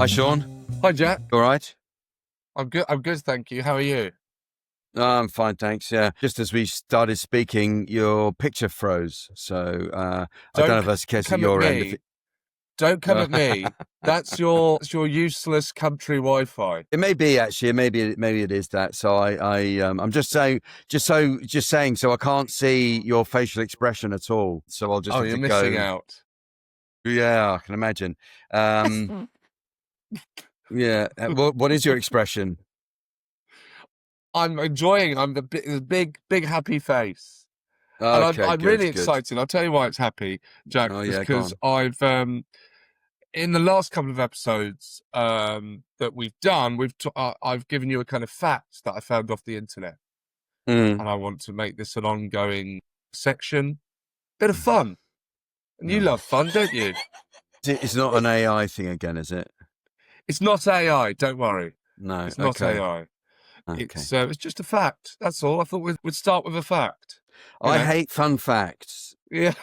Hi, Sean. Hi, Jack. All right? I'm good. I'm good, thank you. How are you? I'm fine, thanks. Yeah. Just as we started speaking, your picture froze. So I don't know if that's the case at your end. If it... Don't come at me. That's your useless country Wi-Fi. It may be actually. Maybe it is that. So I'm just saying. So I can't see your facial expression at all. So I'll just have you're to missing go. out. Yeah, I can imagine. Yeah. What is your expression? I'm enjoying. I'm the big happy face, and Okay, I'm good, really good. excited. I'll tell you why it's happy, Jack, Oh yeah, go because on. I've in the last couple of episodes that we've done, I've given you a kind of fact that I found off the internet, Mm. and I want to make this an ongoing section. Bit of fun, and you No. love fun, don't you? It's not an AI thing again, is it? It's not AI. Don't worry. No. It's not Okay. AI. Okay. It's just a fact. That's all. I thought we'd start with a fact. I hate fun facts. Yeah.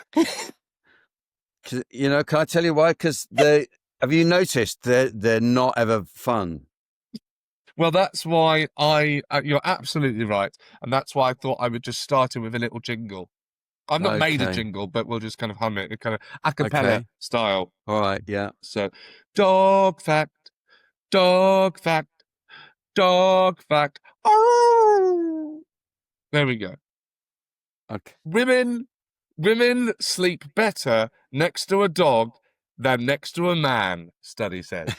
Can I tell you why? Because have you noticed they're not ever fun? Well, that's why you're absolutely right. And that's why I thought I would just start it with a little jingle. I've not made a Okay. jingle, but we'll just kind of hum it, kind of a cappella style. All right. Yeah. So, dog fact, dog fact, dog fact. Oh! There we go. Okay. Women sleep better next to a dog than next to a man, study says.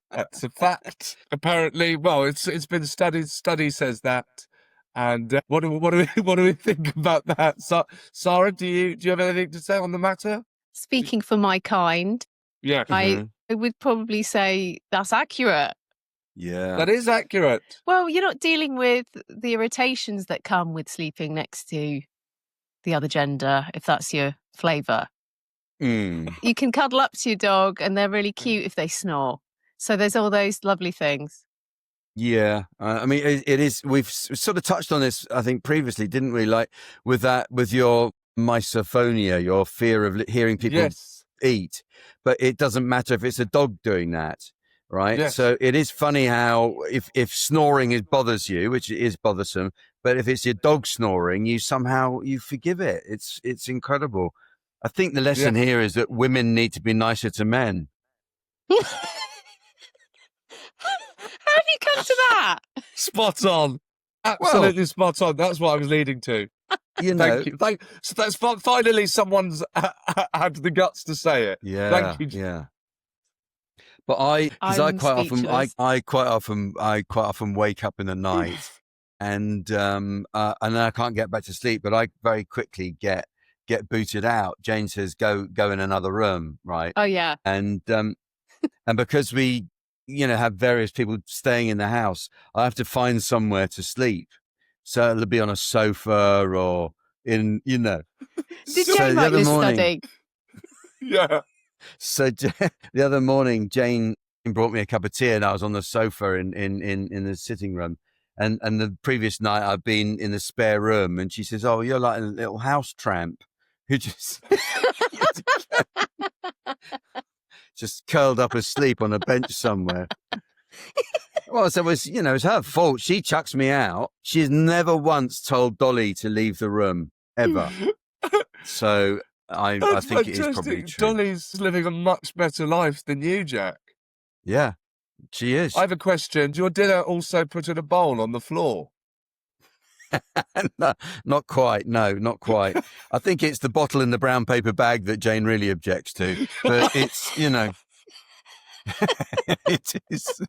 That's a fact. Apparently, well, it's been studied. Study says that. And what do we think about that? Sarah, do you have anything to say on the matter? Speaking for my kind, Yeah, I would probably say that's accurate. Yeah. that is accurate. Well, you're not dealing with the irritations that come with sleeping next to the other gender, if that's your flavour. You can cuddle up to your dog and they're really cute if they snore. So there's all those lovely things. Yeah. I mean, it is. We've sort of touched on this, I think, previously, didn't we? Like with your misophonia, your fear of hearing people eat, but it doesn't matter if it's a dog doing that. Right. Yes. So it is funny how if snoring bothers you, which is bothersome, but if it's your dog snoring, you forgive it. It's incredible. I think the lesson here is that women need to be nicer to men. How have you come to that? Spot on. Absolutely spot on. That's what I was leading to. Thank you. So that's finally someone's had the guts to say it. Yeah. Thank you. Yeah. But I quite often wake up in the night and I can't get back to sleep, but I very quickly get booted out. Jane says, go in another room. Right. Oh yeah. And because we, have various people staying in the house, I have to find somewhere to sleep. So it'll be on a sofa or in, Did Jane like this study? Yeah. So the other morning, Jane brought me a cup of tea, and I was on the sofa in the sitting room. And the previous night, I'd been in the spare room, and she says, "Oh, you're like a little house tramp who just just curled up asleep on a bench somewhere." Well, so it's her fault. She chucks me out. She's never once told Dolly to leave the room ever. So I think it is probably true. Dolly's living a much better life than you, Jack. Yeah, she is. I have a question. Do your dinner also put in a bowl on the floor? No, not quite. No, not quite. I think it's the bottle in the brown paper bag that Jane really objects to. But it's, it is.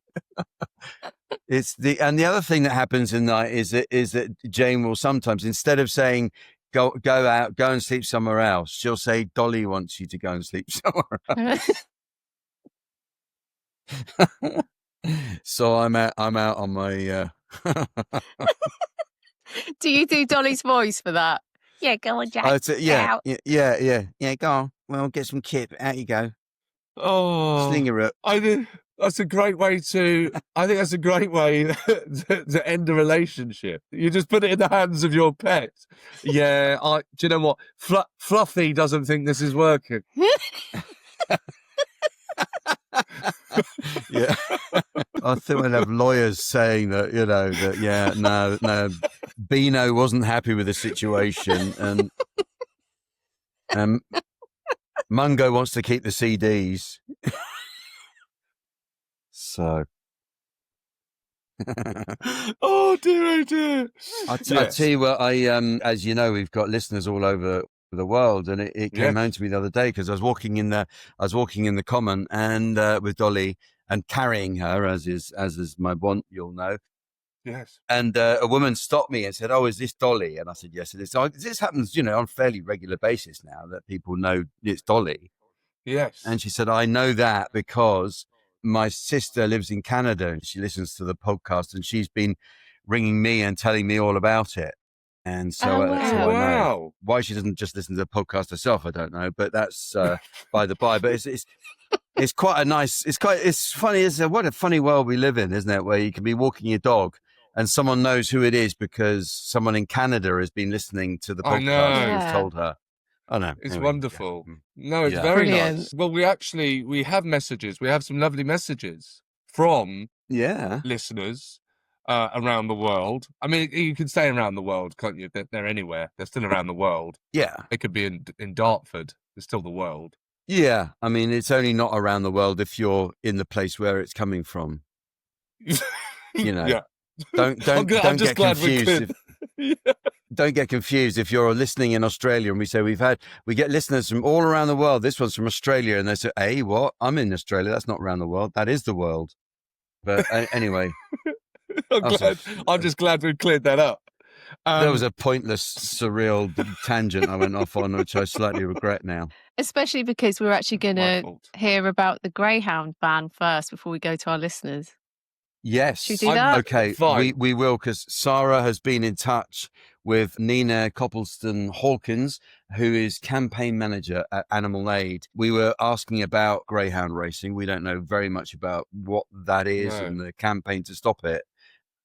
And the other thing that happens in the night is that Jane will sometimes, instead of saying, Go out, go and sleep somewhere else, she'll say, Dolly wants you to go and sleep somewhere else. So I'm out on my Do you do Dolly's voice for that? Yeah, go on, Jack. Yeah, go on. Well, get some kip. Out you go. Oh, slinger it. I think that's a great way to end a relationship. You just put it in the hands of your pet. Yeah, do you know what? Fluffy doesn't think this is working. Yeah. I think I'd have lawyers saying that, no, Beano wasn't happy with the situation, and Mungo wants to keep the CDs. So. Oh dear. I tell you what, as you know, we've got listeners all over the world, and it came home to me the other day because I was walking in the common and with Dolly and carrying her as is my want, you'll know. Yes. And a woman stopped me and said, "Oh, is this Dolly?" And I said, "Yes, it is." So this happens, on a fairly regular basis now that people know it's Dolly. Yes. And she said, "I know that because my sister lives in Canada and she listens to the podcast, and she's been ringing me and telling me all about it." And so, so I know why she doesn't just listen to the podcast herself. I don't know, but that's by the by. But it's quite a nice. It's funny. What a funny world we live in, isn't it? Where you can be walking your dog and someone knows who it is because someone in Canada has been listening to the podcast and has told her. I know. It's anyway, wonderful. Yeah. No, it's very nice. Well, we have messages. We have some lovely messages from listeners around the world. I mean, you can say around the world, can't you? They're anywhere. They're still around the world. Yeah. They could be in Dartford. It's still the world. Yeah. I mean, it's only not around the world if you're in the place where it's coming from. Yeah. Don't get confused. Don't get confused if you're listening in Australia and we say we get listeners from all around the world. This one's from Australia, and they say, "Hey, what? I'm in Australia. That's not around the world. That is the world." But anyway, I'm just glad we've cleared that up. There was a pointless, surreal tangent I went off on, which I slightly regret now. Especially because we're actually going to hear about the Greyhound ban first before we go to our listeners. Yes. Should we do that? Okay, we will, because Sara has been in touch with Nina Coppleston-Hawkins, who is campaign manager at Animal Aid. We were asking about Greyhound Racing. We don't know very much about what that is and the campaign to stop it.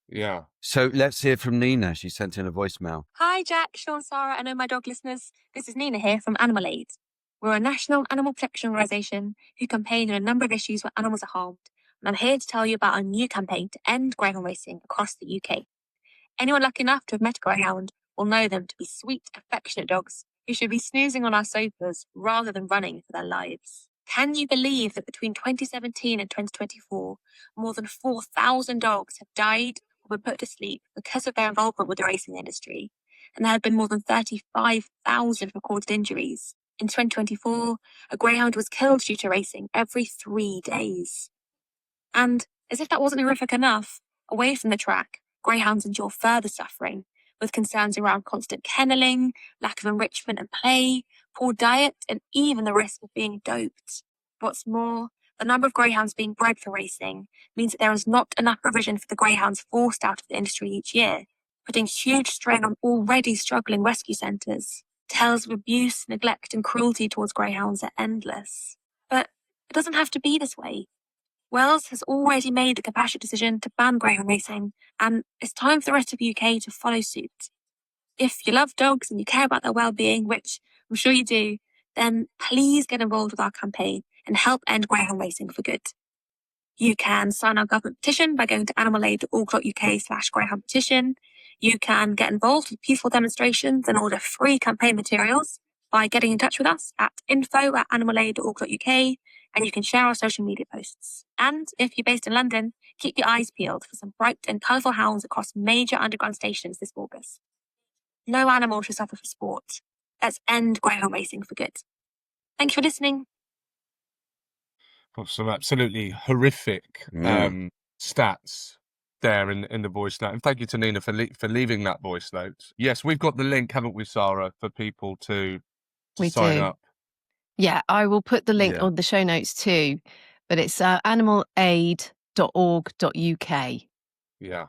Yeah. So let's hear from Nina. She sent in a voicemail. Hi, Jack, Sean, Sara, and all my dog listeners. This is Nina here from Animal Aid. We're a national animal protection organisation who campaign on a number of issues where animals are harmed. And I'm here to tell you about our new campaign to end greyhound racing across the UK. Anyone lucky enough to have met a greyhound will know them to be sweet, affectionate dogs who should be snoozing on our sofas rather than running for their lives. Can you believe that between 2017 and 2024, more than 4,000 dogs have died or been put to sleep because of their involvement with the racing industry? And there have been more than 35,000 recorded injuries. In 2024, a greyhound was killed due to racing every 3 days. And as if that wasn't horrific enough, away from the track, greyhounds endure further suffering, with concerns around constant kenneling, lack of enrichment and play, poor diet, and even the risk of being doped. What's more, the number of greyhounds being bred for racing means that there is not enough provision for the greyhounds forced out of the industry each year, putting huge strain on already struggling rescue centres. Tales of abuse, neglect, and cruelty towards greyhounds are endless. But it doesn't have to be this way. Wales has already made the compassionate decision to ban greyhound racing, and it's time for the rest of the UK to follow suit. If you love dogs and you care about their well-being, which I'm sure you do, then please get involved with our campaign and help end greyhound racing for good. You can sign our government petition by going to animalaid.org.uk/greyhound petition. You can get involved with peaceful demonstrations and order free campaign materials by getting in touch with us at info@animalaid.org.uk. And you can share our social media posts. And if you're based in London, keep your eyes peeled for some bright and colourful hounds across major underground stations this August. No animal should suffer for sport. Let's end greyhound racing for good. Thank you for listening. Well, some absolutely horrific stats there in the voice note. And thank you to Nina for leaving that voice note. Yes, we've got the link, haven't we, Sara, for people to sign up. Yeah, I will put the link on the show notes too, but it's animalaid.org.uk. Yeah.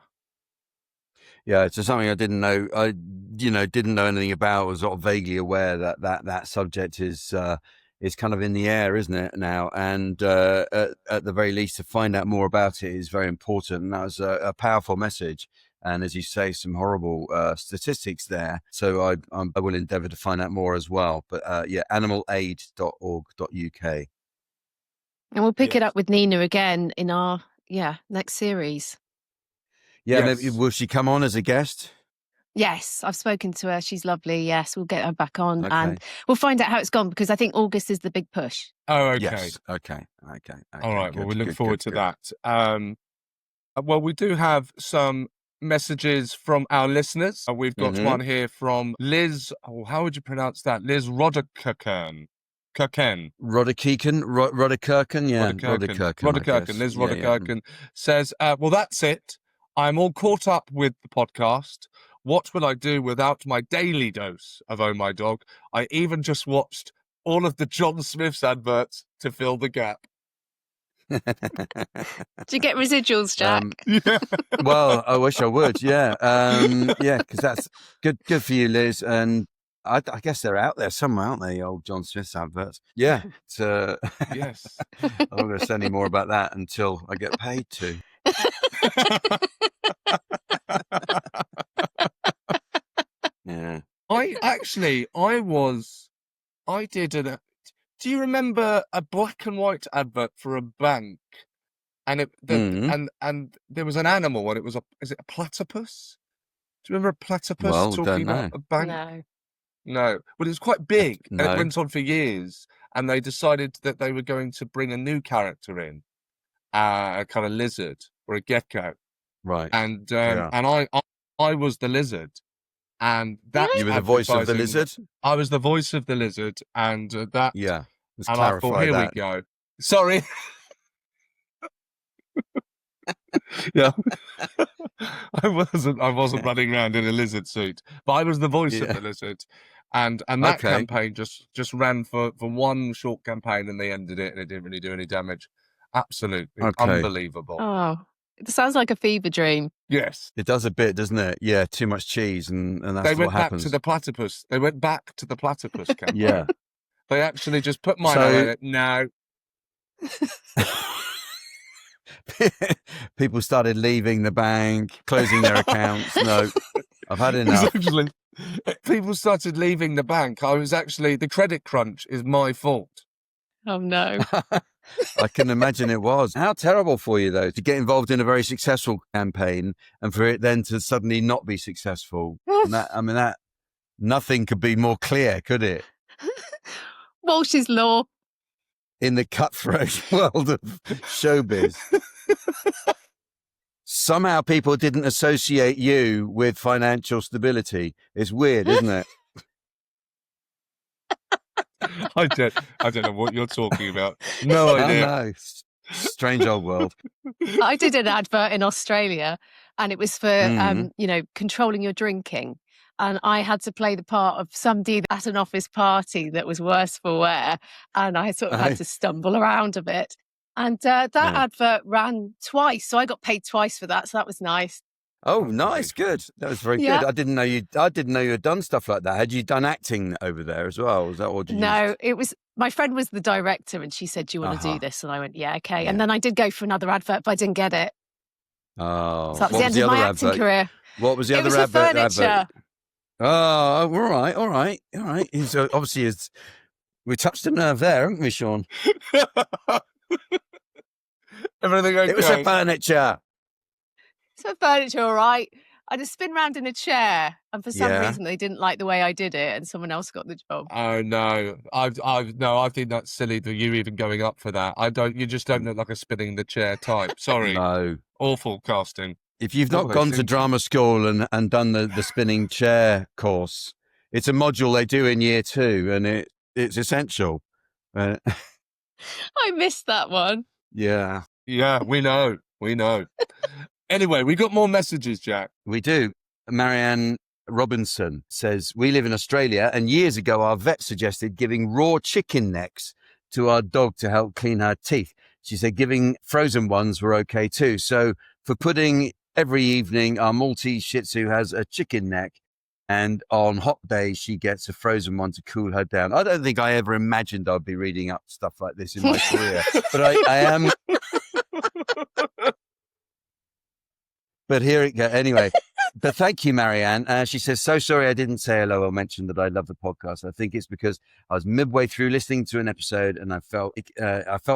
Yeah, it's something I didn't know. I didn't know anything about. I was sort of vaguely aware that subject is kind of in the air, isn't it now? And at the very least, to find out more about it is very important. And that was a powerful message. And as you say, some horrible statistics there. So I will endeavour to find out more as well. But animalaid.org.uk. And we'll pick it Yes. up with Nina again in our next series. Yeah, Yes. maybe will she come on as a guest? Yes, I've spoken to her. She's lovely. Yes, we'll get her back on Okay. and we'll find out how it's gone because I think August is the big push. Oh, okay. Yes. Okay. All right. Well, we look forward to that. that. Well, we do have some messages from our listeners. We've got Mhm. one here from Liz. Oh, how would you pronounce that? Liz Rodderkirken. Rodderkirken, yeah. Rodderkirken. Liz Yeah. Rodderkirken says, well, that's it. I'm all caught up with the podcast. What will I do without my daily dose of Oh My Dog? I even just watched all of the John Smith's adverts to fill the gap. Do you get residuals, Jack? Yeah. Well, I wish I would. Yeah. Yeah, because that's good for you, Liz. And I guess they're out there somewhere, aren't they? Old John Smith's adverts. Yeah. Yes. I'm not going to say any more about that until I get paid to. Yeah. Do you remember a black and white advert for a bank? And and there was an animal and is it a platypus? Do you remember a platypus Well, talking don't about a bank? No. No. Well, it was quite big and No. it went on for years. And they decided that they were going to bring a new character in, a kind of lizard or a gecko. Right. And Yeah. and I was the lizard. And that You were the voice of the lizard? I was the voice of the lizard, and that. Yeah. Let's And I clarify thought, here that. we go. Sorry. Yeah. I wasn't running around in a lizard suit, but I was the voice of Yeah. the lizard. And that Okay. campaign just ran for one short campaign and they ended it and it didn't really do any damage. Absolutely Okay. unbelievable. Oh, it sounds like a fever dream. Yes. It does a bit, doesn't it? Yeah, too much cheese and that's They what went back happens. to the platypus. They went back to the platypus campaign. Yeah. They actually just put mine So- on it. No. People started leaving the bank, closing their accounts. No, I've had It was enough. actually, people started leaving the bank. I was actually, the credit crunch is my fault. Oh, no. I can imagine it was. How terrible for you, though, to get involved in a very successful campaign and for it then to suddenly not be successful. And that nothing could be more clear, could it? Walsh's Law. In the cutthroat world of showbiz. Somehow people didn't associate you with financial stability. It's weird, isn't it? I don't know what you're talking about. No idea. I know. Strange old world. I did an advert in Australia and it was for, controlling your drinking. And I had to play the part of somebody at an office party that was worse for wear. And I sort of had to stumble around a bit. And that advert ran twice. So I got paid twice for that. So that was nice. Oh, nice. Good. That was very Yeah. good. I didn't know you had done stuff like that. Had you done acting over there as well? Was that or did you No, it was my friend was the director and she said, do you want to do this? And I went, yeah, okay. Yeah. And then I did go for another advert, but I didn't get it. Oh. So that was What the end of my acting advert? career. What was the It other was for advert? furniture. Oh, all right. He's obviously we touched a nerve there, haven't we, Sean? Everything okay? It was for furniture. It's for furniture, all right. I just spin round in a chair, and for some reason they didn't like the way I did it, and someone else got the job. Oh no, I think that's silly that you even going up for that. You just don't look like a spinning the chair type. Sorry, No. awful casting. If you've What not were they gone to thinking? drama school and done the spinning chair course, it's a module they do in year 2, and it's essential. I missed that one. Yeah, Yeah, we know. Anyway, we got more messages, Jack. we do. Marianne Robinson says, we live in Australia, and years ago our vet suggested giving raw chicken necks to our dog to help clean her teeth. She said giving frozen ones were okay too. So for pudding every evening, our Maltese Shih Tzu has a chicken neck, and on hot days she gets a frozen one to cool her down. I don't think I ever imagined I'd be reading up stuff like this in my career, but I am. But here it goes. Anyway, But thank you, Marianne. She says, so sorry I didn't say hello or mention that I love the podcast. I think it's because I was midway through listening to an episode and I felt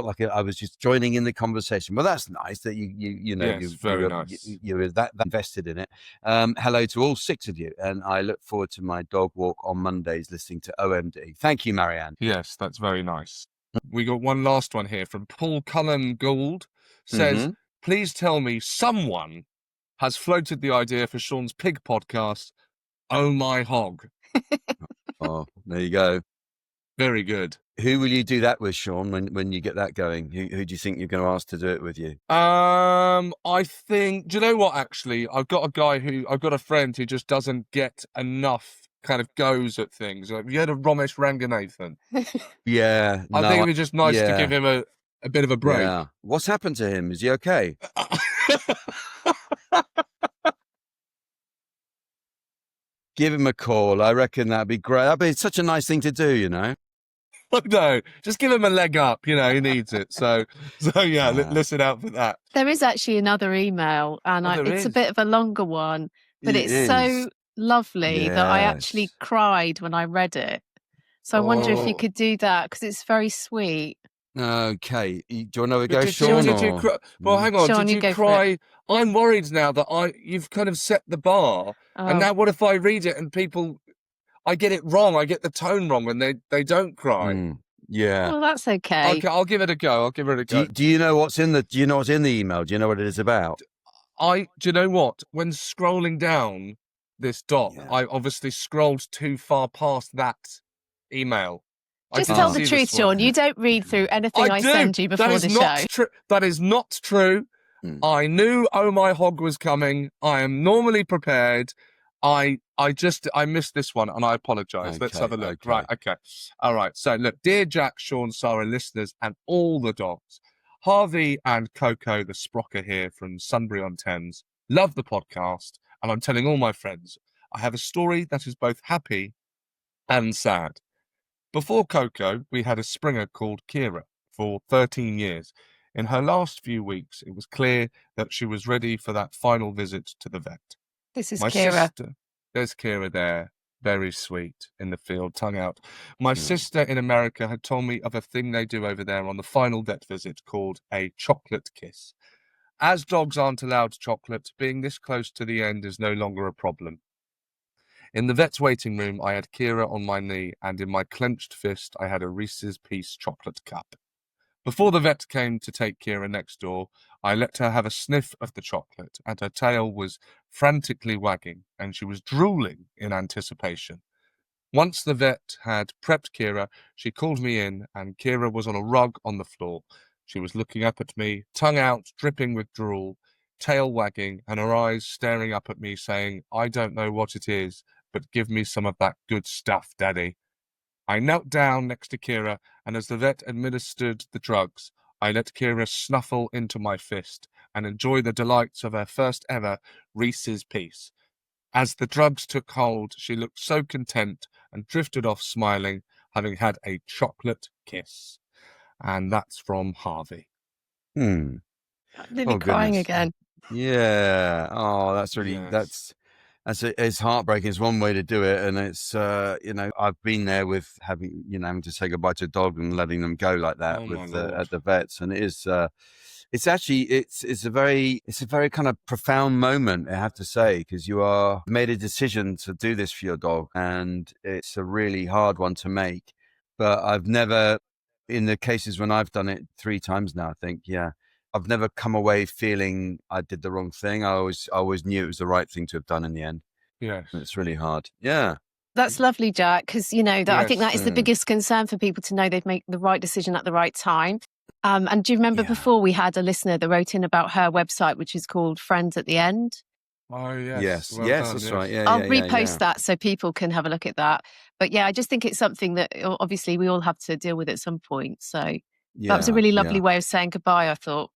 like I was just joining in the conversation. Well, that's nice that you're that invested in it. Hello to all 6 of you. And I look forward to my dog walk on Mondays listening to OMD. Thank you, Marianne. Yes, that's very nice. We got one last one here from Paul Cullen Gould. Says, please tell me someone has floated the idea for Seann's pig podcast, Oh My Hog. Oh, there you go. Very good. Who will you do that with, Seann, when you get that going? Who do you think you're going to ask to do it with you? I think, do you know what, actually? I've got a friend who just doesn't get enough kind of goes at things. Have you heard of Ramesh Ranganathan? Yeah. I think it'd be just nice to give him a bit of a break. Yeah. What's happened to him? Is he okay? Give him a call. I reckon that'd be great. That'd be such a nice thing to do, you know? No, just give him a leg up. You know, he needs it. So yeah, listen out for that. There is actually another email, and it's a bit of a longer one, but it's so lovely that I actually cried when I read it. So I wonder if you could do that, because it's very sweet. Okay. Do you want to go, Seann? Well, hang on. Seann, did you cry? I'm worried now that you've kind of set the bar. And now what if I read it and I get it wrong. I get the tone wrong and they don't cry. Yeah. Well, that's okay. I'll give it a go. Do you know what's in the email? Do you know what it is about? Do you know what? When scrolling down this doc, I obviously scrolled too far past that email. Just tell the truth, Seann. You don't read through anything I send you before the show. That is not true. I knew Oh My Hog was coming. I am normally prepared. I missed this one and I apologise. Let's have a look. Okay. Right, okay. All right. So look, dear Jack, Seann, Sara, listeners, and all the dogs. Harvey and Coco, the sprocker here from Sunbury-on-Thames, love the podcast, and I'm telling all my friends, I have a story that is both happy and sad. Before Coco, we had a Springer called Kira for 13 years. In her last few weeks, it was clear that she was ready for that final visit to the vet. This is my Kira. There's Kira there, very sweet, in the field, tongue out. My sister in America had told me of a thing they do over there on the final vet visit called a chocolate kiss. As dogs aren't allowed chocolate, being this close to the end is no longer a problem. In the vet's waiting room, I had Kira on my knee, and in my clenched fist, I had a Reese's Piece chocolate cup. Before the vet came to take Kira next door, I let her have a sniff of the chocolate, and her tail was frantically wagging, and she was drooling in anticipation. Once the vet had prepped Kira, she called me in, and Kira was on a rug on the floor. She was looking up at me, tongue out, dripping with drool, tail wagging, and her eyes staring up at me, saying, I don't know what it is, but give me some of that good stuff, Daddy. I knelt down next to Kira, and as the vet administered the drugs, I let Kira snuffle into my fist and enjoy the delights of her first ever Reese's Piece. As the drugs took hold, she looked so content and drifted off smiling, having had a chocolate kiss. And that's from Harvey. Nearly crying again. Yeah. Oh, that's really, it's heartbreaking. It's one way to do it. And it's, I've been there with having to say goodbye to a dog and letting them go like that at the vets. And it is, it's a very kind of profound moment, I have to say, because you are made a decision to do this for your dog, and it's a really hard one to make. But I've never, in the cases when I've done it 3 times now, I think, I've never come away feeling I did the wrong thing. I always knew it was the right thing to have done in the end. Yes. It's really hard. Yeah. That's lovely, Jack, because, I think that is the biggest concern for people, to know they've made the right decision at the right time. And do you remember before we had a listener that wrote in about her website, which is called Friends at the End? Oh, yes. Yes, that's right. Yeah, I'll repost that so people can have a look at that. But I just think it's something that obviously we all have to deal with at some point. So that was a really lovely way of saying goodbye, I thought.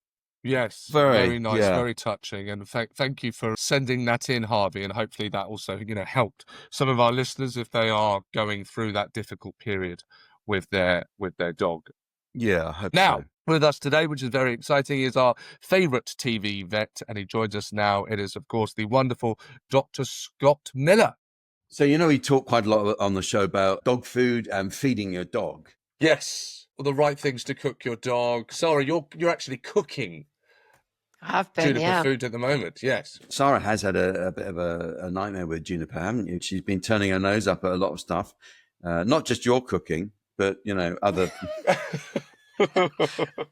Yes, very nice, very touching, and thank you for sending that in, Harvey, and hopefully that also helped some of our listeners if they are going through that difficult period with their dog. Yeah, I hope now, so. With us today, which is very exciting, is our favourite TV vet, and he joins us now. It is, of course, the wonderful Dr. Scott Miller. So, we talk quite a lot on the show about dog food and feeding your dog. Yes, the right things to cook your dog. Sara, you're actually cooking I have been, Juniper food at the moment, yes. Sara has had a bit of a nightmare with Juniper, haven't you? She's been turning her nose up at a lot of stuff, not just your cooking, but other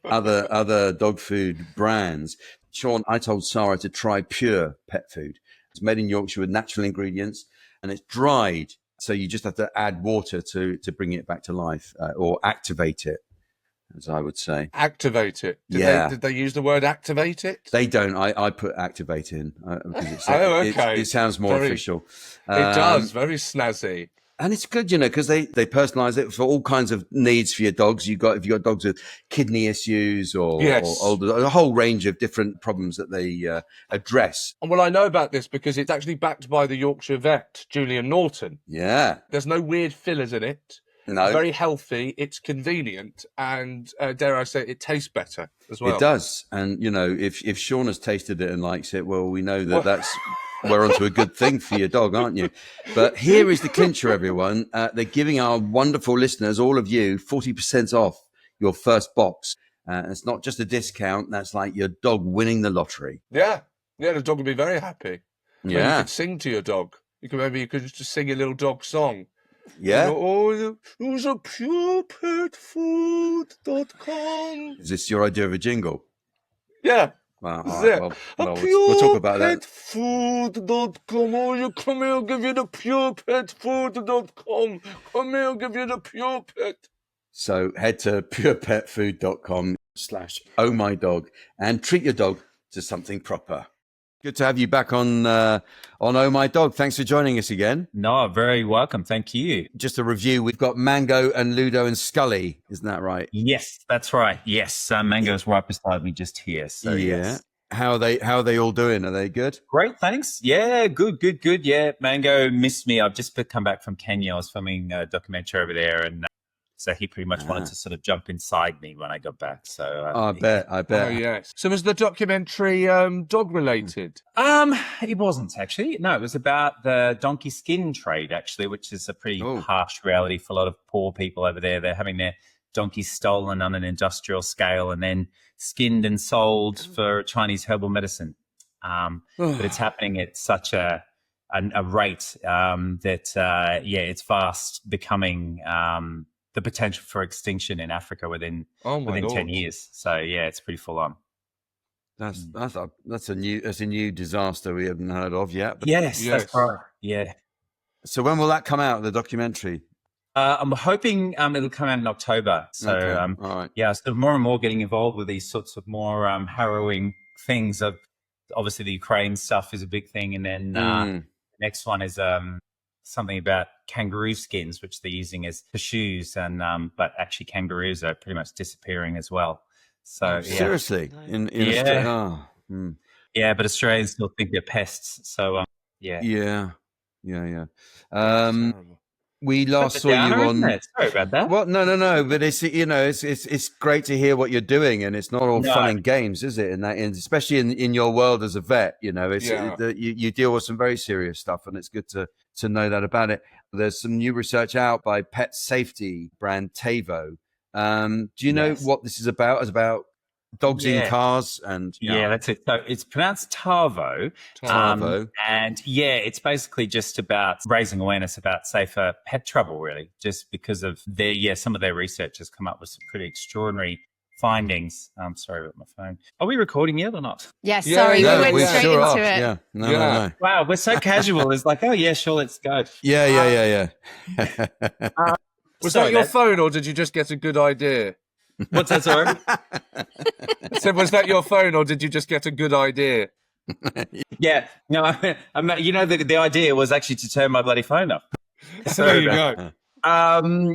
other dog food brands. Seann, I told Sara to try Pure Pet Food. It's made in Yorkshire with natural ingredients, and it's dried, so you just have to add water to bring it back to life, or activate it, as I would say. Activate it. Did they use the word activate it? They don't. I put activate in because okay. It sounds more official. It does. Very snazzy. And it's good, because they personalize it for all kinds of needs for your dogs. If you've got dogs with kidney issues or a whole range of different problems that they address. And well, I know about this because it's actually backed by the Yorkshire vet, Julian Norton. Yeah. There's no weird fillers in it. No. It's very healthy, it's convenient, and dare I say, it tastes better as well. It does. And, if Seann has tasted it and likes it, well, we know that's... we're onto a good thing for your dog, aren't you? But here is the clincher, everyone. They're giving our wonderful listeners, all of you, 40% off your first box. It's not just a discount. That's like your dog winning the lottery. Yeah. Yeah, the dog will be very happy. Yeah. Maybe you could sing to your dog. You could just sing a little dog song. Yeah. Use a purepetfood.com. Is this your idea of a jingle? Yeah. Well, This is it. we'll talk about that. Purepetfood.com. Oh, you come here, I'll give you the purepetfood.com. Come here, I'll give you the pure pet. So head to purepetfood.com/ohmydog and treat your dog to something proper. Good to have you back on Oh My Dog. Thanks for joining us again. No, very welcome. Thank you. Just a review. We've got Mango and Ludo and Scully. Isn't that right? Yes, that's right. Yes, Mango's right beside me just here. So yes. How are they all doing? Are they good? Great, thanks. Yeah, good. Yeah, Mango missed me. I've just come back from Kenya. I was filming a documentary over there, and so he pretty much wanted to sort of jump inside me when I got back. So I bet. Oh yes. So was the documentary dog related? It wasn't actually. No, it was about the donkey skin trade actually, which is a pretty harsh reality for a lot of poor people over there. They're having their donkeys stolen on an industrial scale and then skinned and sold for Chinese herbal medicine. But it's happening at such a rate that it's fast becoming the potential for extinction in Africa within 10 years. So it's pretty full on. That's a new disaster we haven't heard of yet. But yes, that's right. Yeah. So when will that come out? The documentary? I'm hoping it'll come out in October. So all right. So more and more getting involved with these sorts of more harrowing things. Of obviously the Ukraine stuff is a big thing, and then the next one is something about kangaroo skins, which they're using as for shoes, and but actually kangaroos are pretty much disappearing as well. So seriously, in Australia, but Australians still think they're pests. So we last saw you on. Sorry about that. Well, no, but it's great to hear what you're doing, and it's not all fun and games, is it? And especially in your world as a vet, you deal with some very serious stuff, and it's good to know that about it. There's some new research out by pet safety brand Tavo. Do you know what this is about? It's about dogs in cars and that's it. So it's pronounced Tavo. And it's basically just about raising awareness about safer pet travel, really, just because of some of their research has come up with some pretty extraordinary findings. I'm sorry about my phone. Are we recording yet or not? Yes, sorry, we went straight into it. Yeah. No. Wow, we're so casual. It's like, oh yeah, sure, let's go. Yeah. Was that your phone, or did you just get a good idea? What's that, sorry? I said, was that your phone, or did you just get a good idea? Yeah. No, the idea was actually to turn my bloody phone up. So there you go.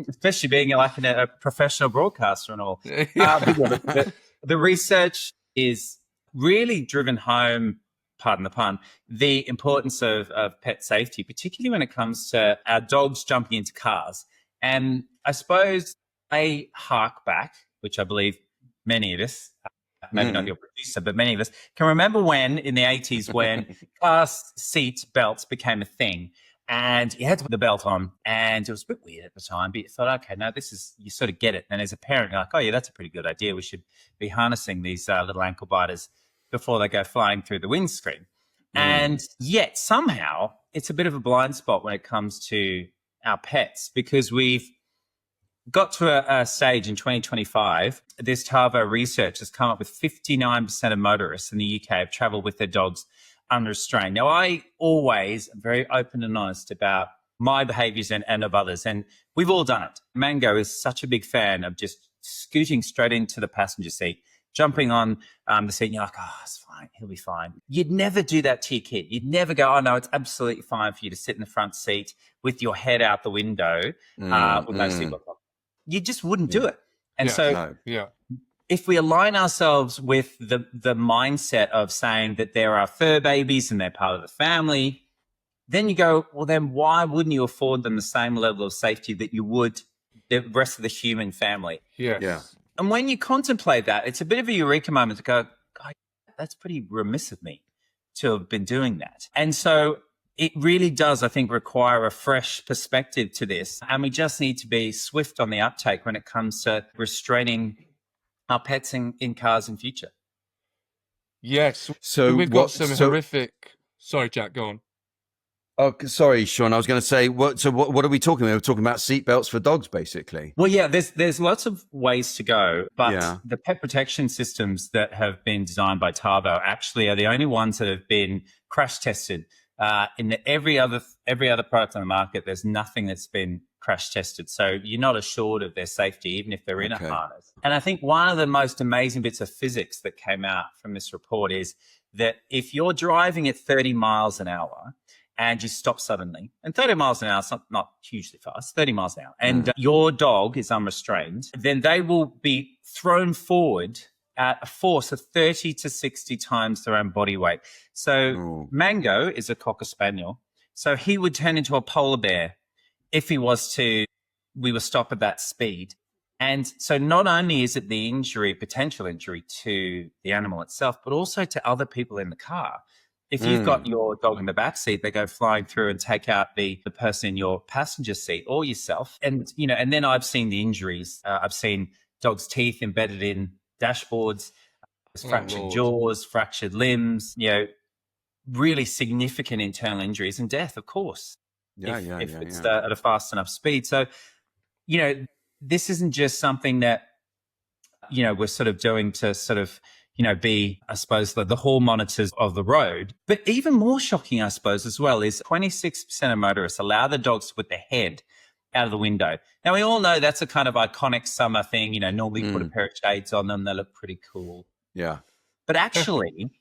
Especially being like a professional broadcaster and all. The research is really driven home, pardon the pun, the importance of pet safety, particularly when it comes to our dogs jumping into cars. And I suppose they hark back, which I believe many of us, maybe not your producer, but many of us can remember when in the 80s when car seat belts became a thing. And you had to put the belt on, and it was a bit weird at the time, but you thought, okay, no, you sort of get it. And as a parent, you're like, oh, yeah, that's a pretty good idea. We should be harnessing these little ankle biters before they go flying through the windscreen. And yet somehow it's a bit of a blind spot when it comes to our pets, because we've got to a stage in 2025, this Tavo research has come up with 59% of motorists in the UK have travelled with their dogs unrestrained. Now, I always am very open and honest about my behaviours and of others, and we've all done it. Mango is such a big fan of just scooting straight into the passenger seat, jumping on the seat, and you're like, oh, it's fine, he'll be fine. You'd never do that to your kid. You'd never go, oh, no, it's absolutely fine for you to sit in the front seat with your head out the window with no seatbelt on. You just wouldn't do it. And if we align ourselves with the mindset of saying that there are fur babies and they're part of the family, then you go, well, then why wouldn't you afford them the same level of safety that you would the rest of the human family? Yeah. And when you contemplate that, it's a bit of a eureka moment to go, God, that's pretty remiss of me to have been doing that. And so it really does, I think, require a fresh perspective to this. And we just need to be swift on the uptake when it comes to restraining our pets in cars in future. Yes. So we've got some horrific... Sorry, Jack, go on. Oh, sorry, Sean. I was going to say, what are we talking about? We're talking about seatbelts for dogs, basically. Well, yeah, there's lots of ways to go, but the pet protection systems that have been designed by Tavo actually are the only ones that have been crash tested. In every other product on the market, there's nothing that's been crash tested. So you're not assured of their safety, even if they're in a harness. And I think one of the most amazing bits of physics that came out from this report is that if you're driving at 30 miles an hour and you stop suddenly, and 30 miles an hour is not hugely fast, 30 miles an hour, and your dog is unrestrained, then they will be thrown forward at a force of 30 to 60 times their own body weight. So Mango is a Cocker Spaniel. So he would turn into a polar bear if we were stopped at that speed. And so not only is it the potential injury to the animal itself, but also to other people in the car. If you've got your dog in the back seat, they go flying through and take out the person in your passenger seat or yourself. And, and then I've seen the injuries. I've seen dogs' teeth embedded in dashboards, fractured jaws, fractured limbs, really significant internal injuries and death, of course, if it's at a fast enough speed. So, this isn't just something that, we're sort of doing to sort of, be, I suppose, the hall monitors of the road. But even more shocking, I suppose, as well, is 26% of motorists allow the dogs to put their head out of the window. Now, we all know that's a kind of iconic summer thing. Normally put a pair of shades on them. They look pretty cool. Yeah. But actually,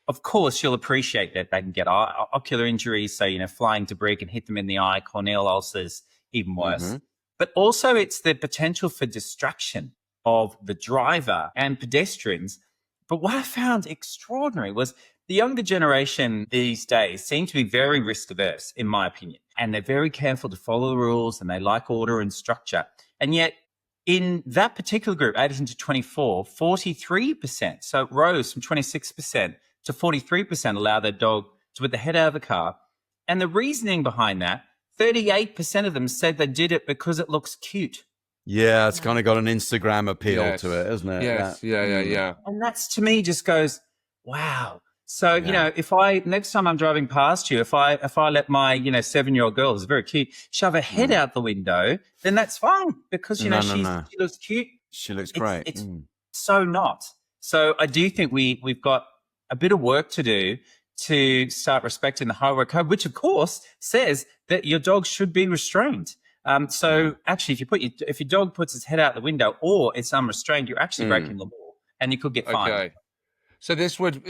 of course, you'll appreciate that they can get ocular injuries. So, flying debris can hit them in the eye, corneal ulcers, even worse. But also it's the potential for distraction of the driver and pedestrians. But what I found extraordinary was the younger generation these days seem to be very risk averse, in my opinion. And they're very careful to follow the rules and they like order and structure. And yet in that particular group, 18 to 24, 43%, so it rose from 26% to 43% allow their dog to put the head out of the car. And the reasoning behind that, 38% of them said they did it because it looks cute. Yeah, it's kind of got an Instagram appeal to it, isn't it? Yes, yeah. And that's, to me, just goes, wow. So, if next time I'm driving past you, if I let my, 7-year-old girl, who's very cute, shove her head out the window, then that's fine because, she looks cute. She looks great. It's so not. So I do think we've got a bit of work to do to start respecting the highway code, which of course says that your dog should be restrained. So actually, if your dog puts its head out the window or it's unrestrained, you're actually breaking the law and you could get fined. Okay. So this would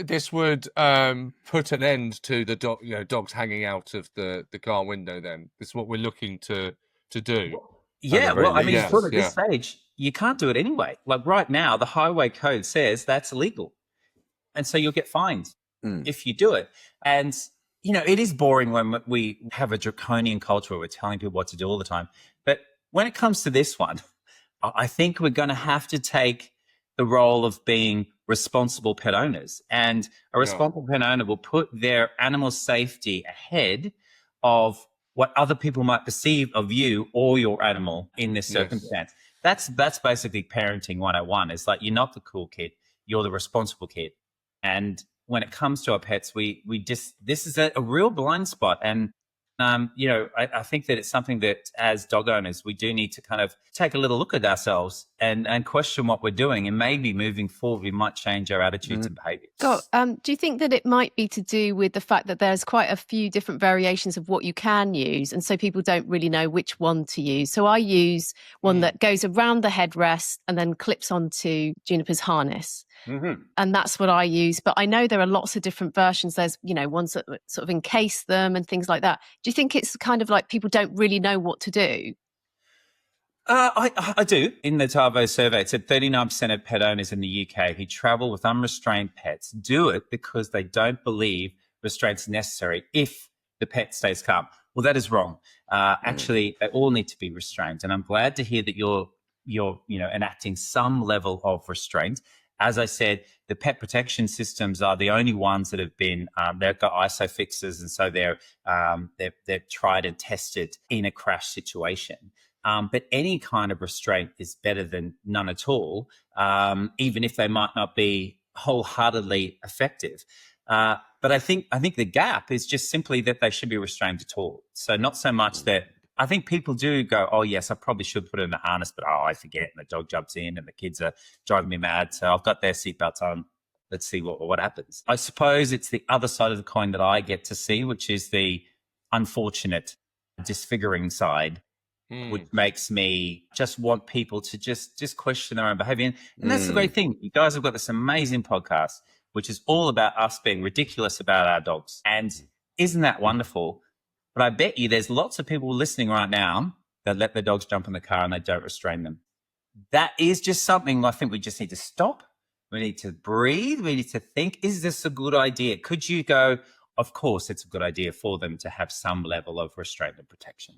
put an end to the dogs hanging out of the car window. Then this is what we're looking to do. Yeah, well, I mean, at this stage, you can't do it anyway. Like right now, the highway code says that's illegal, and so you'll get fined if you do it. And it is boring when we have a draconian culture where we're telling people what to do all the time. But when it comes to this one, I think we're going to have to take the role of being responsible pet owners. And a responsible pet owner will put their animal safety ahead of what other people might perceive of you or your animal in this circumstance. That's basically parenting 101. It's like, you're not the cool kid, you're the responsible kid. And when it comes to our pets, this is a real blind spot. And I think that it's something that as dog owners, we do need to kind of take a little look at ourselves and question what we're doing. And maybe moving forward, we might change our attitudes and behaviors. Scott, do you think that it might be to do with the fact that there's quite a few different variations of what you can use, and so people don't really know which one to use? So I use one that goes around the headrest and then clips onto Juniper's harness. Mm-hmm. And that's what I use. But I know there are lots of different versions. There's, ones that sort of encase them and things like that. Do you think it's kind of like people don't really know what to do? I do. In the Tavo survey, it said 39% of pet owners in the UK who travel with unrestrained pets do it because they don't believe restraints are necessary if the pet stays calm. Well, that is wrong. Actually, they all need to be restrained. And I'm glad to hear that you're enacting some level of restraint. As I said, the pet protection systems are the only ones that have been, they've got ISO fixes, and so they're tried and tested in a crash situation. But any kind of restraint is better than none at all, even if they might not be wholeheartedly effective. But I think the gap is just simply that they should be restrained at all. So not so much that I think people do go, oh, yes, I probably should put it in the harness, but I forget, and the dog jumps in and the kids are driving me mad. So I've got their seatbelts on. Let's see what happens. I suppose it's the other side of the coin that I get to see, which is the unfortunate disfiguring side, which makes me just want people to just question their own behavior. And that's the great thing. You guys have got this amazing podcast, which is all about us being ridiculous about our dogs. And isn't that wonderful? But I bet you there's lots of people listening right now that let their dogs jump in the car and they don't restrain them. That is just something I think we just need to stop. We need to breathe. We need to think, is this a good idea? Could you go, of course, it's a good idea for them to have some level of restraint and protection.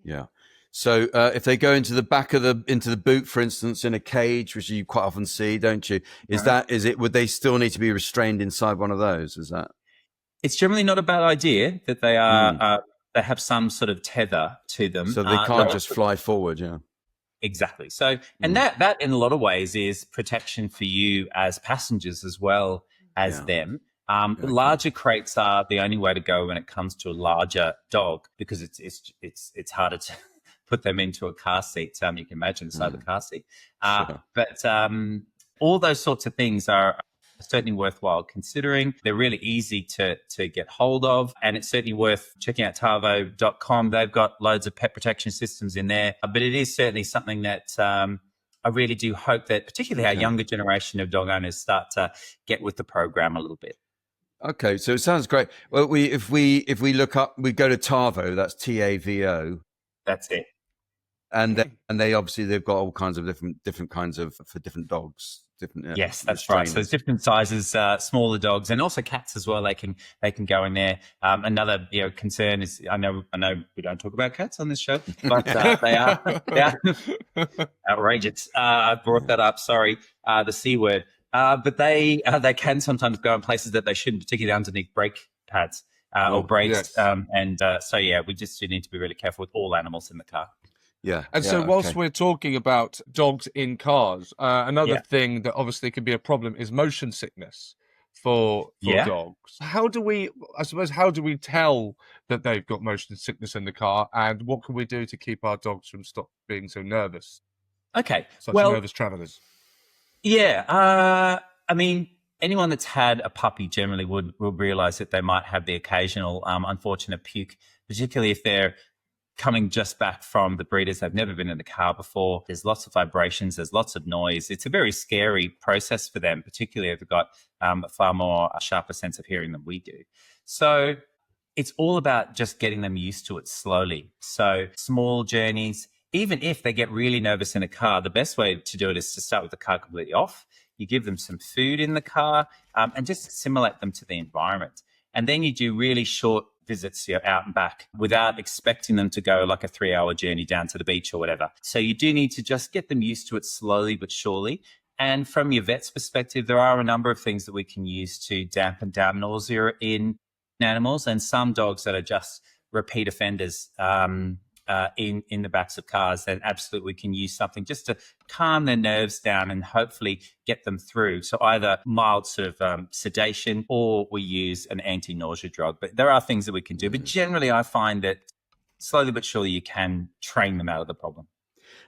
Yeah. So if they go into the back of into the boot, for instance, in a cage, which you quite often see, don't you? Would they still need to be restrained inside one of those? Is that? It's generally not a bad idea that they are they have some sort of tether to them, so they can't just fly forward. Yeah, exactly. So, and that in a lot of ways is protection for you as passengers as well as them. Larger crates are the only way to go when it comes to a larger dog, because it's harder to put them into a car seat. You can imagine inside the car seat. Sure. But all those sorts of things are certainly worthwhile considering. They're really easy to get hold of, and it's certainly worth checking out tavo.com. They've got loads of pet protection systems in there, but it is certainly something that I really do hope that particularly our younger generation of dog owners start to get with the program a little bit. Okay, so it sounds great. Well, if we look up, we go to Tavo. That's TAVO. That's it. And they obviously they've got all kinds of different kinds of for different dogs. Yes, that's right. So there's different sizes, smaller dogs, and also cats as well. They can go in there. Another concern is I know we don't talk about cats on this show, but they are outrageous. I brought that up. Sorry, the C word. But they can sometimes go in places that they shouldn't, particularly underneath brake pads or brakes. Yes. So we just need to be really careful with all animals in the car. Yeah. And so whilst we're talking about dogs in cars, another thing that obviously can be a problem is motion sickness for dogs. How do we tell that they've got motion sickness in the car, and what can we do to keep our dogs from stop being so nervous? Okay. Nervous travelers. Yeah. I mean, anyone that's had a puppy generally will realize that they might have the occasional unfortunate puke, particularly if they're coming just back from the breeders. They've never been in the car before. There's lots of vibrations. There's lots of noise. It's a very scary process for them, particularly if they've got a far more sharper sense of hearing than we do. So it's all about just getting them used to it slowly. So small journeys. Even if they get really nervous in a car, the best way to do it is to start with the car completely off. You give them some food in the car and just assimilate them to the environment. And then you do really short visits out and back without expecting them to go like a 3-hour journey down to the beach or whatever. So you do need to just get them used to it slowly but surely. And from your vet's perspective, there are a number of things that we can use to dampen down nausea in animals, and some dogs that are just repeat offenders in the backs of cars, then absolutely we can use something just to calm their nerves down and hopefully get them through. So either mild sort of sedation, or we use an anti-nausea drug. But there are things that we can do. But generally, I find that slowly but surely you can train them out of the problem.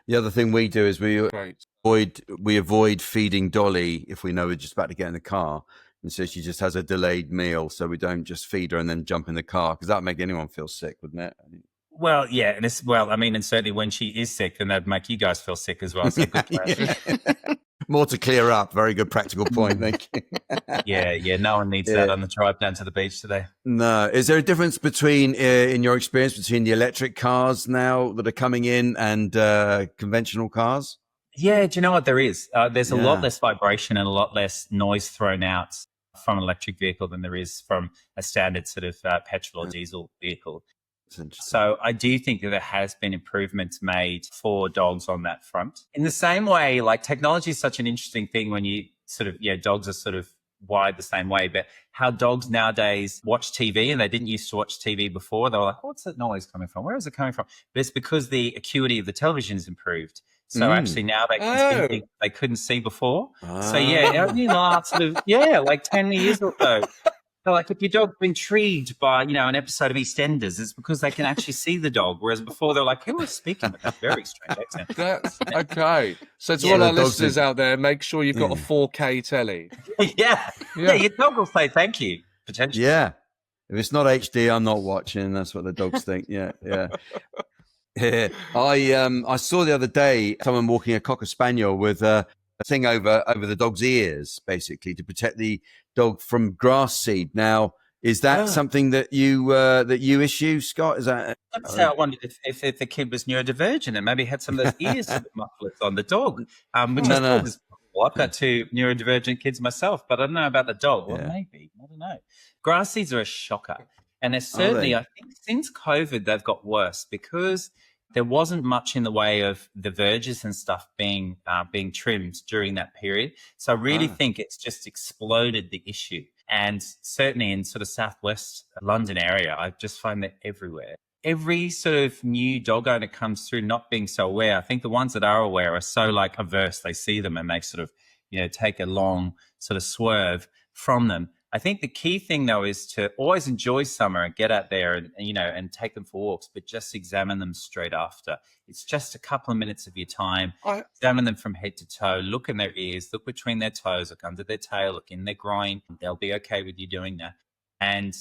The other thing we do is we avoid feeding Dolly if we know we're just about to get in the car. And so she just has a delayed meal, so we don't just feed her and then jump in the car, because that would make anyone feel sick, wouldn't it? Well, yeah, and and certainly when she is sick, then that'd make you guys feel sick as well. So good plan. More to clear up. Very good practical point. Thank you. Yeah. No one needs that on the drive down to the beach today. No. Is there a difference between, in your experience, between the electric cars now that are coming in and conventional cars? Yeah, do you know what? There is. There's a lot less vibration and a lot less noise thrown out from an electric vehicle than there is from a standard sort of petrol or diesel vehicle. So I do think that there has been improvements made for dogs on that front. In the same way, like, technology is such an interesting thing when you sort of, dogs are sort of wired the same way, but how dogs nowadays watch TV, and they didn't used to watch TV before. They were like, what's that noise coming from? Where is it coming from? But it's because the acuity of the television has improved. So actually now they can see things they couldn't see before. So only last sort of, like 10 years or so. So, like, if your dog's intrigued by, an episode of EastEnders, it's because they can actually see the dog. Whereas before they're like, who was speaking with that very strange accent? That's okay. So to all our listeners out there, make sure you've got a 4K telly. Yeah, your dog will say thank you, potentially. Yeah. If it's not HD, I'm not watching. That's what the dogs think. Yeah. I saw the other day someone walking a Cocker Spaniel with a thing over the dog's ears, basically to protect the dog from grass seed. Now, is that something that you issue, Scott? Is that? That's how I wondered if the kid was neurodivergent and maybe had some of those ears mufflers on the dog. Which is possible. I've got 2 neurodivergent kids myself, but I don't know about the dog. Well, maybe. I don't know. Grass seeds are a shocker. And there's certainly, I think, since COVID, they've got worse because there wasn't much in the way of the verges and stuff being trimmed during that period. So I really think it's just exploded the issue. And certainly in sort of southwest London area, I just find that everywhere. Every sort of new dog owner comes through not being so aware. I think the ones that are aware are so like averse. They see them and they sort of, take a long sort of swerve from them. I think the key thing, though, is to always enjoy summer and get out there and take them for walks, but just examine them straight after. It's just a couple of minutes of your time. Examine them from head to toe. Look in their ears. Look between their toes. Look under their tail. Look in their groin. They'll be okay with you doing that. And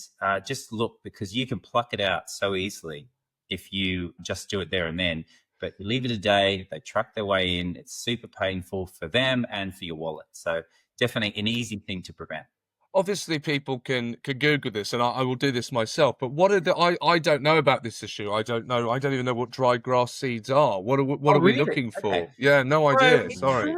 just look, because you can pluck it out so easily if you just do it there and then. But you leave it a day. They truck their way in. It's super painful for them and for your wallet. So definitely an easy thing to prevent. Obviously, people can Google this, and I will do this myself. But what are I don't know about this issue. I don't know. I don't even know what dry grass seeds are. What are we looking for? Okay. Yeah, no idea. Sorry.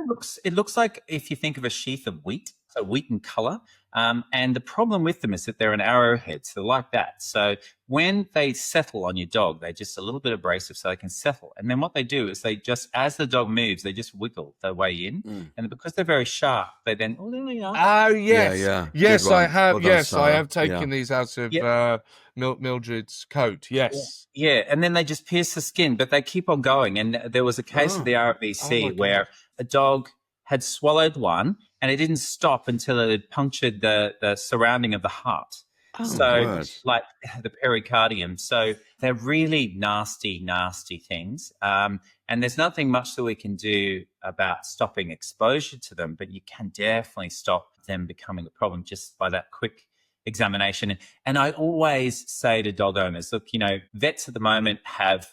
It looks like if you think of a sheath of wheat, so wheat in color. And the problem with them is that they're an arrowhead, so they're like that. So when they settle on your dog, they're just a little bit abrasive so they can settle. And then what they do is they just, as the dog moves, they just wiggle their way in. And because they're very sharp, they then, oh, yes. Yeah. Yes, I have. Well done, yes, Sarah. I have taken these out of Mildred's coat. Yes. Yeah, and then they just pierce the skin, but they keep on going. And there was a case of the RBC where a dog had swallowed one and it didn't stop until it had punctured the surrounding of the heart. Like the pericardium. So they're really nasty, nasty things. And there's nothing much that we can do about stopping exposure to them, but you can definitely stop them becoming a problem just by that quick examination. And I always say to dog owners, look, vets at the moment have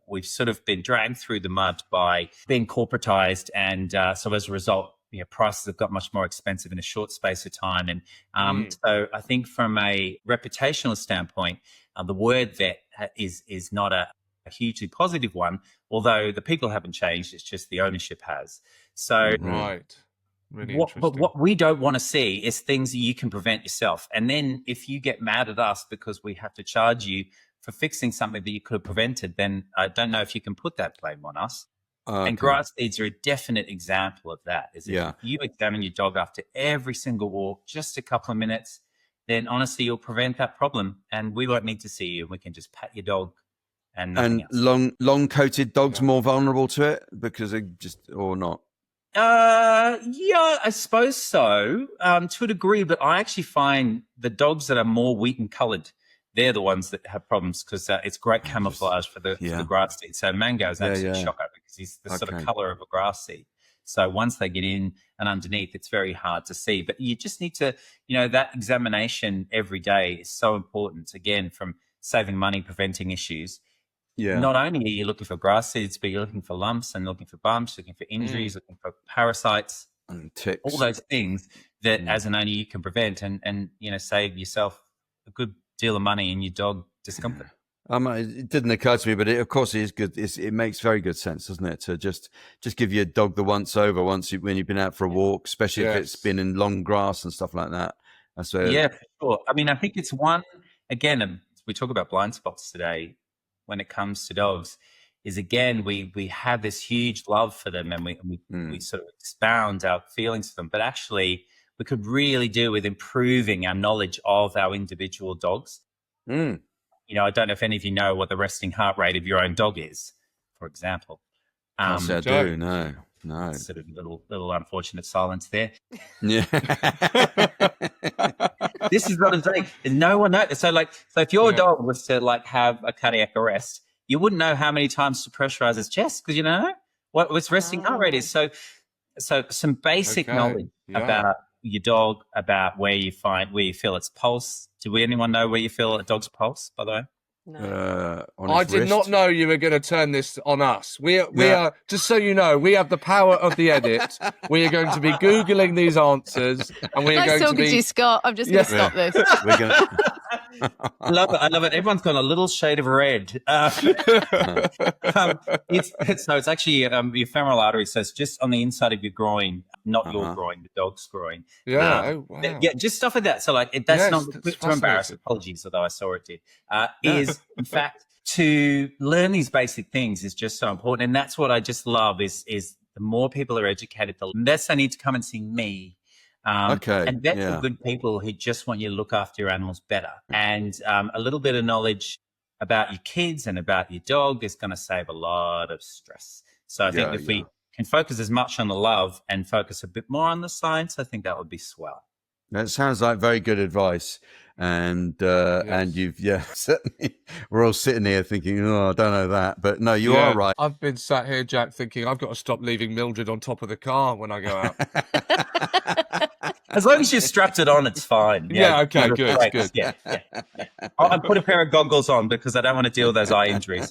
we've sort of been dragged through the mud by being corporatized. And so as a result, prices have got much more expensive in a short space of time. And so I think from a reputational standpoint, the word vet is not a hugely positive one, although the people haven't changed. It's just the ownership has. So right. Really interesting. But what we don't want to see is things that you can prevent yourself. And then if you get mad at us because we have to charge you for fixing something that you could have prevented, then I don't know if you can put that blame on us. And grass seeds are a definite example of that. If you examine your dog after every single walk, just a couple of minutes, then honestly, you'll prevent that problem. And we won't need to see you. We can just pat your dog and nothing else. Long-coated dogs more vulnerable to it because they or not? Yeah, I suppose so, to a degree. But I actually find the dogs that are more wheaten coloured, they're the ones that have problems because it's great camouflage for the grass seed. So Mango is actually a shocker because he's the sort of colour of a grass seed. So once they get in and underneath, it's very hard to see. But you just need to, that examination every day is so important, again, from saving money, preventing issues. Yeah. Not only are you looking for grass seeds, but you're looking for lumps and looking for bumps, looking for injuries, looking for parasites, and ticks. All those things that as an owner you can prevent and save yourself a good deal of money and your dog discomfort. It didn't occur to me, but of course it is good. It makes very good sense, doesn't it? To just give your dog the once over when you've been out for a walk, especially if it's been in long grass and stuff like that. Yeah, for sure. I mean, I think it's one, again, we talk about blind spots today when it comes to dogs, is again, we have this huge love for them and we sort of expound our feelings for them, but actually we could really do with improving our knowledge of our individual dogs. I don't know if any of you know what the resting heart rate of your own dog is, for example. I do. No. Sort of little unfortunate silence there. Yeah. This is what I'm saying. No one knows. So if your dog was to have a cardiac arrest, you wouldn't know how many times to pressurize his chest because you don't know what its resting heart rate is. So some basic knowledge about your dog, about where you feel its pulse. Do anyone know where you feel a dog's pulse, by the way? No. I did not know you were going to turn this on us. We are, just so you know, we have the power of the edit. We are going to be Googling these answers and we are going to be... to you, Scott. I'm just going to stop this. We're gonna... I love it. Everyone's got a little shade of red. It's actually your femoral artery, so it's just on the inside of your groin, not your groin, the dog's groin. Yeah, wow. Yeah, just stuff like that. So that's not to embarrass. Apologies, although I saw it did. Is in fact to learn these basic things is just so important, and that's what I just love. Is the more people are educated, the less they need to come and see me. And vets are good people who just want you to look after your animals better. And a little bit of knowledge about your kids and about your dog is going to save a lot of stress. So I think if we can focus as much on the love and focus a bit more on the science, I think that would be swell. That sounds like very good advice. And you've certainly we're all sitting here thinking, I don't know that, but no, you are right. I've been sat here, Jack, thinking I've got to stop leaving Mildred on top of the car when I go out. As long as you strapped it on, it's fine. Okay, good. Yeah. I'll put a pair of goggles on because I don't want to deal with those eye injuries.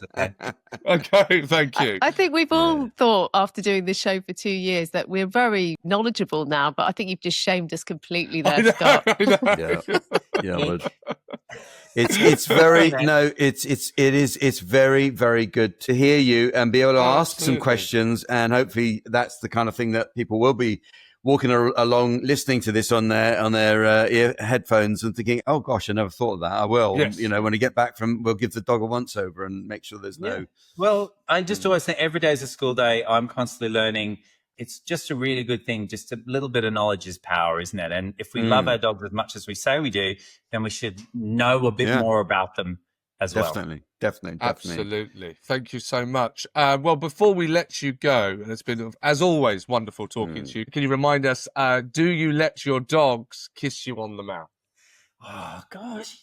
Okay, thank you. I think we've all thought after doing this show for 2 years that we're very knowledgeable now, but I think you've just shamed us completely there, Scott. But it's very it's very, very good to hear you and be able to ask some questions, and hopefully that's the kind of thing that people will be walking along listening to this on their ear headphones and thinking, oh gosh, I never thought of that. I will. Yes. When I get back we'll give the dog a once over and make sure there's no. Well, I just always think every day is a school day. I'm constantly learning. It's just a really good thing. Just a little bit of knowledge is power, isn't it? And if we love our dogs as much as we say we do, then we should know a bit more about them as well. Definitely. Absolutely. Thank you so much. Well, before we let you go, and it's been, as always, wonderful talking to you, can you remind us, do you let your dogs kiss you on the mouth? Oh, gosh.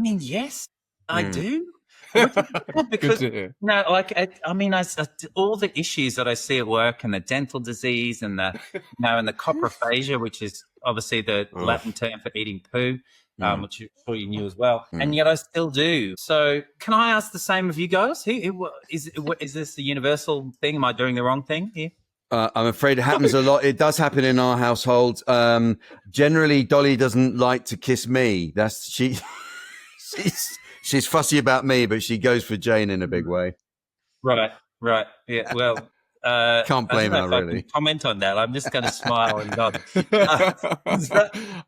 Yes, I do. Because all the issues that I see at work and the dental disease and the and the coprophagia, which is obviously the Latin term for eating poo, which I'm sure you knew as well, and yet I still do. So can I ask the same of you guys? Is this a universal thing? Am I doing the wrong thing here? I'm afraid it happens a lot. It does happen in our household. Generally, Dolly doesn't like to kiss me. She's fussy about me, but she goes for Jane in a big way. Right. Yeah. Well, Can't blame I her, don't know if I really. can comment on that. I'm just going to smile and nod.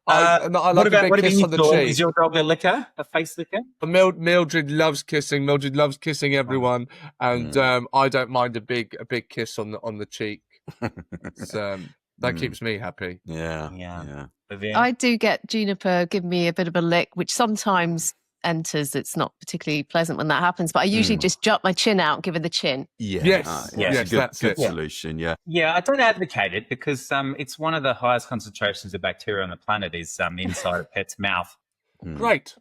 I like a big kiss on the cheek. Is your dog a licker, a face licker? Mildred loves kissing. Mildred loves kissing everyone, and I don't mind a big kiss on the cheek. That keeps me happy. Yeah. I do get Juniper give me a bit of a lick, which sometimes enters. It's not particularly pleasant when that happens, but I usually just jut my chin out, give her the chin. Yes, that's a good solution. Yeah, I don't advocate it because it's one of the highest concentrations of bacteria on the planet is inside a pet's mouth. Great.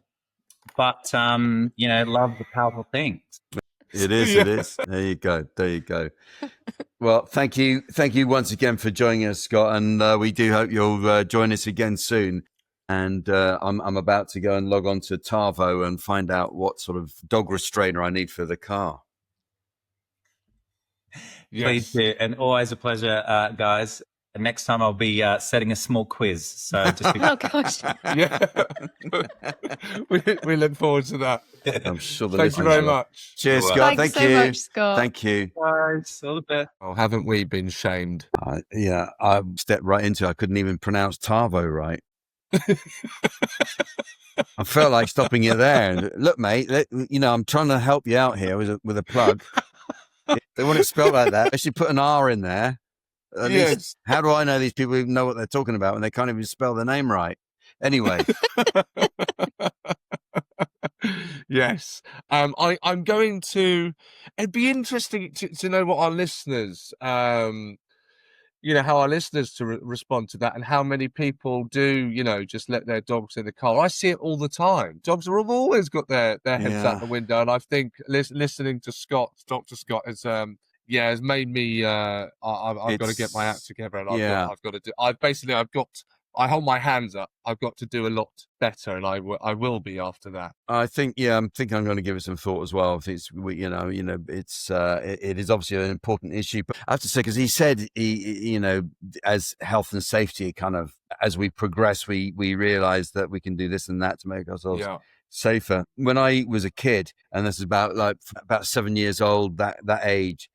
But love the powerful things. It is. It is. There you go. Well, thank you once again for joining us, Scott, and we do hope you'll join us again soon. And I'm about to go and log on to Tarvo and find out what sort of dog restrainer I need for the car. Please do, and always a pleasure, guys. And next time I'll be setting a small quiz. So just oh gosh, we look forward to that. I'm sure. Thank you very much. Cheers, Scott. Thanks Thank so you. much, Scott. Thank you. Guys, all the best. Oh, haven't we been shamed? I stepped right into it. I couldn't even pronounce Tarvo right. I felt like stopping you there. Look, mate, I'm trying to help you out here with a plug. They want it spelled like that. They should put an R in there. At least, how do I know these people even know what they're talking about when they can't even spell their name right? Anyway. Yes. I'm going to... It'd be interesting to know what our listeners... how our listeners to respond to that and how many people do, just let their dogs in the car. I see it all the time. Dogs have always got their heads out the window. And I think listening to Dr. Scott has made me, I've got to get my act together. And I've got to do, I hold my hands up. I've got to do a lot better, and I will be after that. I think, I'm going to give it some thought as well. It is obviously an important issue, but I have to say, because he said, as health and safety kind of, as we progress, we realize that we can do this and that to make ourselves safer. When I was a kid, and this is about 7 years old, that age,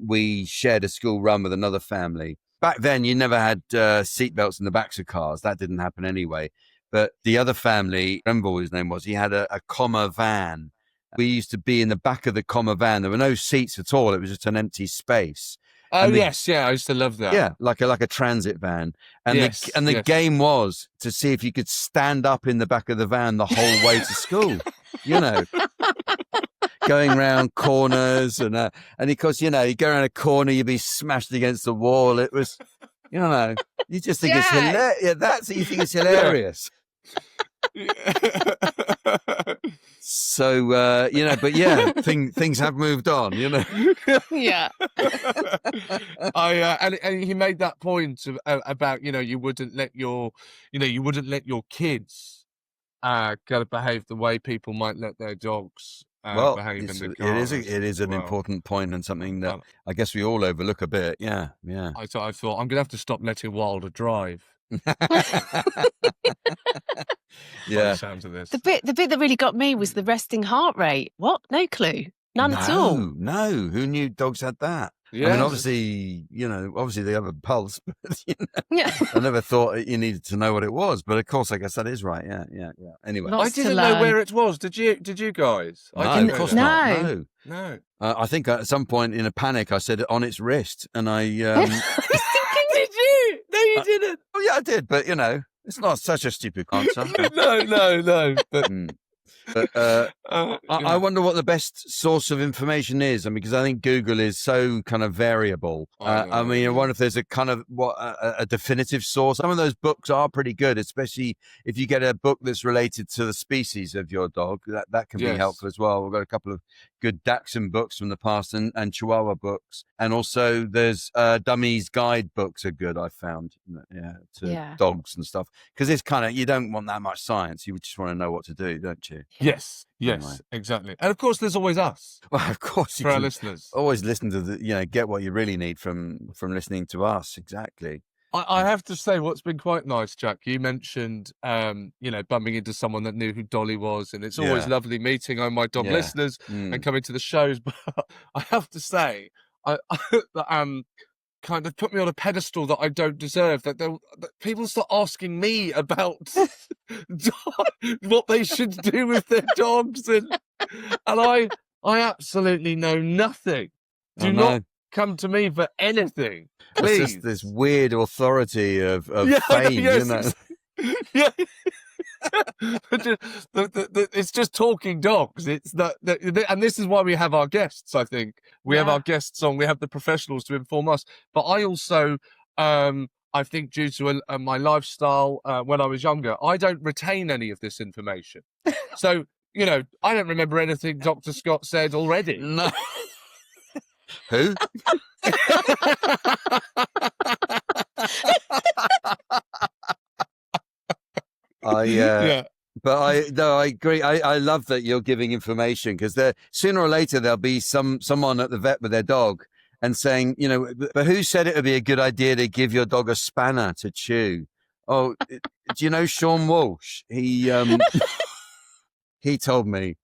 we shared a school run with another family. Back then, you never had seatbelts in the backs of cars. That didn't happen anyway. But the other family, I remember what his name was, he had a comma van. We used to be in the back of the comma van. There were no seats at all. It was just an empty space. Oh, yes. Yeah, I used to love that. Yeah, like a transit van. And the game was to see if you could stand up in the back of the van the whole way to school, going around corners and of course, you go around a corner, you'd be smashed against the wall. It was, you just think it's hilarious. Yeah, that's what you think is hilarious. So, but things have moved on, Yeah. And he made that point about, you wouldn't let your kids gotta behave the way people might let their dogs behave in the car. It is an important point and something that I guess we all overlook a bit. Yeah. I thought I'm gonna have to stop letting Wilder drive. Yeah. Sounds of this. The bit that really got me was the resting heart rate. What? No clue. None at all. No. Who knew dogs had that? Yeah. I mean, obviously they have a pulse, but Yeah. I never thought you needed to know what it was. But of course, I guess that is right. Yeah. Anyway, Lots I didn't know where it was. Did you guys? No, I didn't of course know. not. No. I think at some point in a panic, I said on its wrist, and I. Did you? No, you didn't. Oh yeah, I did, but it's not such a stupid answer. No. But I wonder what the best source of information is. I mean, because I think Google is so kind of variable. I wonder if there's a kind of a definitive source. Some of those books are pretty good, especially if you get a book that's related to the species of your dog. That can be helpful as well. We've got a couple of good Dachshund books from the past and Chihuahua books, and also there's Dummies Guide books are good. I found to dogs and stuff, because it's kind of, you don't want that much science. You just want to know what to do, don't you? Yes, Anyway. exactly. And of course, there's always us. Well, of course, for our listeners. Always listen to get what you really need from listening to us. Exactly. I have to say, what's been quite nice, Jack, you mentioned, bumping into someone that knew who Dolly was, and it's always lovely meeting my dog listeners and coming to the shows. But I have to say, kind of put me on a pedestal that I don't deserve. That people start asking me about what they should do with their dogs, and I absolutely know nothing. Do not come to me for anything, please. It's just this weird authority of Yeah, fame, yes, you know. Yeah. It's just talking dogs. It's that, and this is why we have our guests. I think we have our guests on. We have the professionals to inform us. But I also, I think, due to my lifestyle when I was younger, I don't retain any of this information. So I don't remember anything Dr. Scott said already. No. Who? But I agree. I love that you're giving information, because sooner or later there'll be someone at the vet with their dog and saying, but who said it would be a good idea to give your dog a spanner to chew? Oh, do you know Sean Walsh? He he told me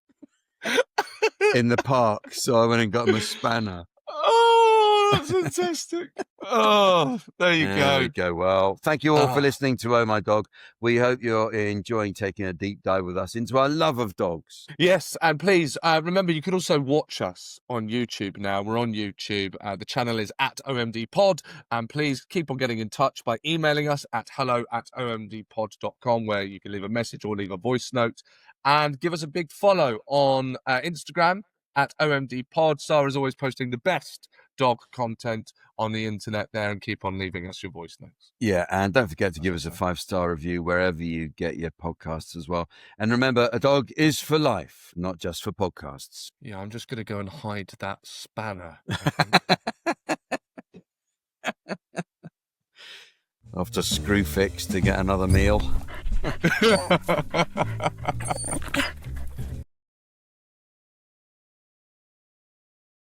in the park, so I went and got him a spanner. Oh, that's fantastic. Oh, there you go. There we go. Well, thank you all for listening to Oh My Dog. We hope you're enjoying taking a deep dive with us into our love of dogs. Yes, and please remember, you can also watch us on YouTube now. We're on YouTube. The channel is at OMD Pod. And please keep on getting in touch by emailing us at hello@omdpod.com, where you can leave a message or leave a voice note. And give us a big follow on Instagram at OMD Pod. Sarah's always posting the best dog content on the internet there, and keep on leaving us your voice notes. Yeah, and don't forget to give us a 5-star review wherever you get your podcasts as well. And remember, a dog is for life, not just for podcasts. Yeah, I'm just going to go and hide that spanner. Off to Screwfix to get another meal.